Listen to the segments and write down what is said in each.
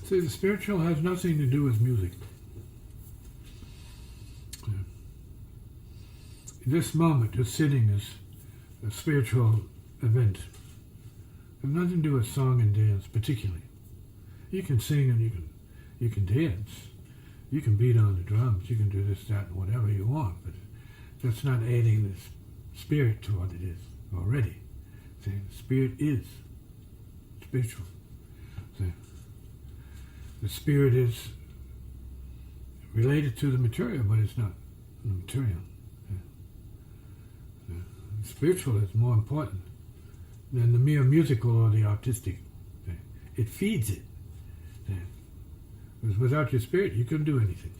See, the spiritual has nothing to do with music. This moment, just sitting, is a spiritual event. It has nothing to do with song and dance, particularly. You can sing and you can dance. You can beat on the drums. You can do this, that, and whatever you want. But that's not adding the spirit to what it is already. See, the spirit is spiritual. See, the spirit is related to the material, but it's not the material. The spiritual is more important than the mere musical or the artistic. It feeds it. Because without your spirit, you couldn't do anything.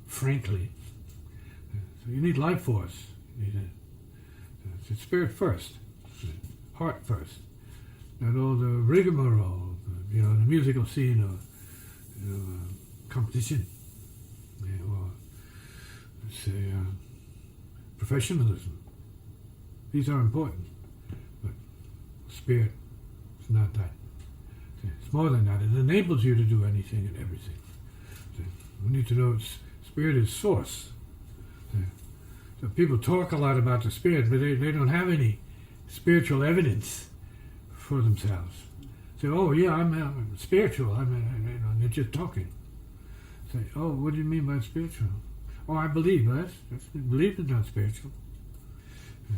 Frankly. So you need life force. You need it's spirit first. Heart first. Not all the rigmarole, the musical scene or competition. Or, say, professionalism. These are important. But spirit is not that. It's more than that. It enables you to do anything and everything. We need to know spirit is source. So people talk a lot about the spirit, but they don't have any spiritual evidence for themselves. Say, oh yeah, I'm spiritual. They're just talking. Say, oh, what do you mean by spiritual? Oh, I believe. Belief is not spiritual.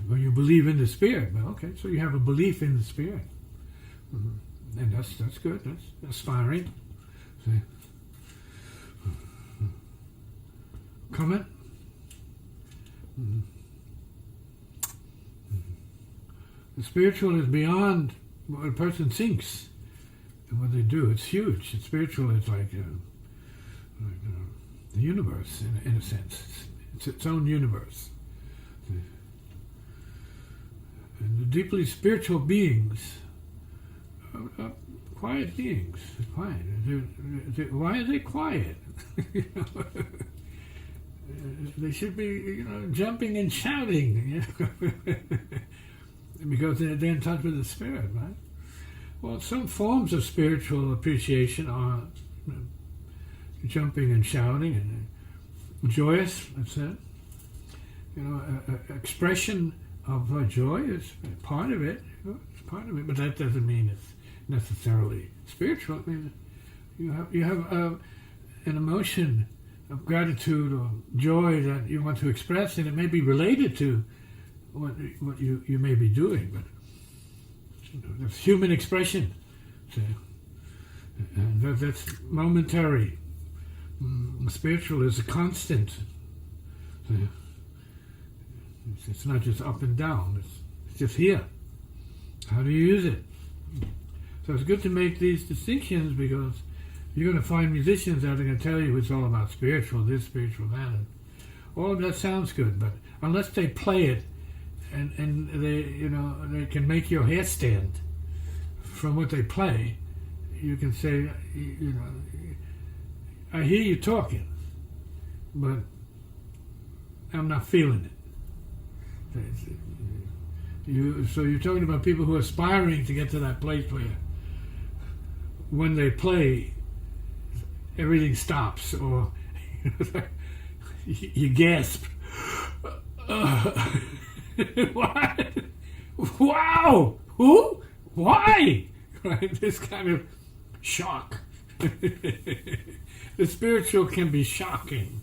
Well, you believe in the spirit. Well, okay, so you have a belief in the spirit. Mm-hmm. And that's good. That's aspiring. See? Comment? Mm-hmm. The spiritual is beyond what a person thinks and what they do. It's huge. The spiritual is like the universe, in a sense. It's its own universe. And the deeply spiritual beings are quiet beings. They're quiet. Why are they quiet? They should be, jumping and shouting, because they're in touch with the spirit, right? Well, some forms of spiritual appreciation are jumping and shouting and joyous, that's it. Expression of joy is part of it. It's part of it, but that doesn't mean it's necessarily spiritual. It means you have an emotion of gratitude or joy that you want to express, and it may be related to what you may be doing, but that's human expression. So, and that's momentary. Spiritual is a constant. So, it's not just up and down. It's just here. How do you use it? So it's good to make these distinctions, because you're going to find musicians that are going to tell you it's all about spiritual this, spiritual that. And all of that sounds good, but unless they play it and they can make your hair stand from what they play, you can say, I hear you talking, but I'm not feeling it. So you're talking about people who are aspiring to get to that place where when they play, everything stops, or you gasp. What? Wow! Who? Why? Right? This kind of shock. The spiritual can be shocking,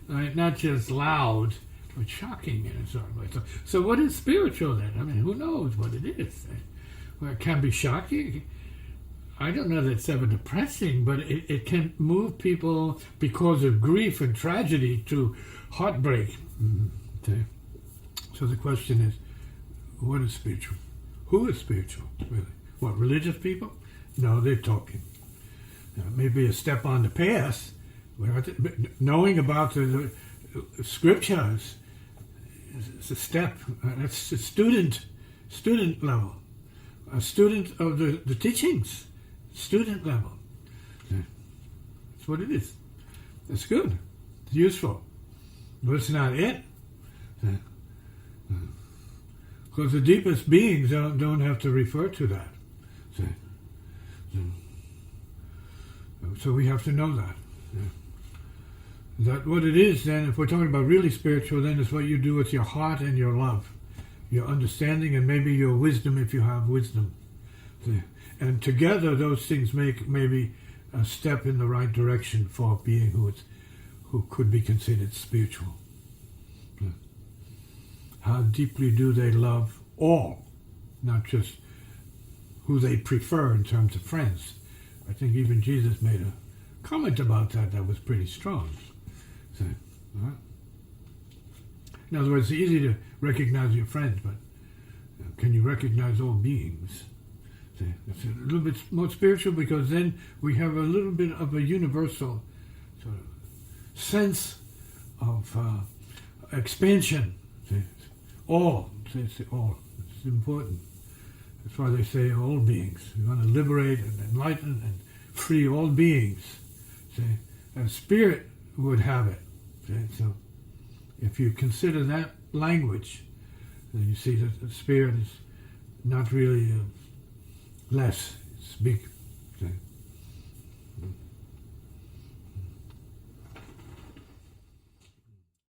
right? Not just loud, but shocking in a certain way. So what is spiritual then? I mean, who knows what it is? Well, it can be shocking. I don't know that it's ever depressing, but it can move people because of grief and tragedy to heartbreak. Okay. So the question is, what is spiritual? Who is spiritual, really? What, religious people? No, they're talking. Maybe a step on the path. Knowing about the scriptures is a step. That's a student level. A student of the teachings. Student level. That's what it is. It's good. It's useful. But it's not it. Because the deepest beings don't have to refer to that. So we have to know that. That what it is then, if we're talking about really spiritual, then it's what you do with your heart and your love, your understanding, and maybe your wisdom if you have wisdom. And together those things make maybe a step in the right direction for a being who could be considered spiritual. How deeply do they love all, not just who they prefer in terms of friends. I think even Jesus made a comment about that was pretty strong. So, in other words, it's easy to recognize your friends, but can you recognize all beings? So it's a little bit more spiritual because then we have a little bit of a universal sort of sense of expansion. See? All. It's important. That's why they say all beings. We want to liberate and enlighten and free all beings. See? And spirit would have it. See? So if you consider that language, then you see that the spirit is not really less. It's big. See?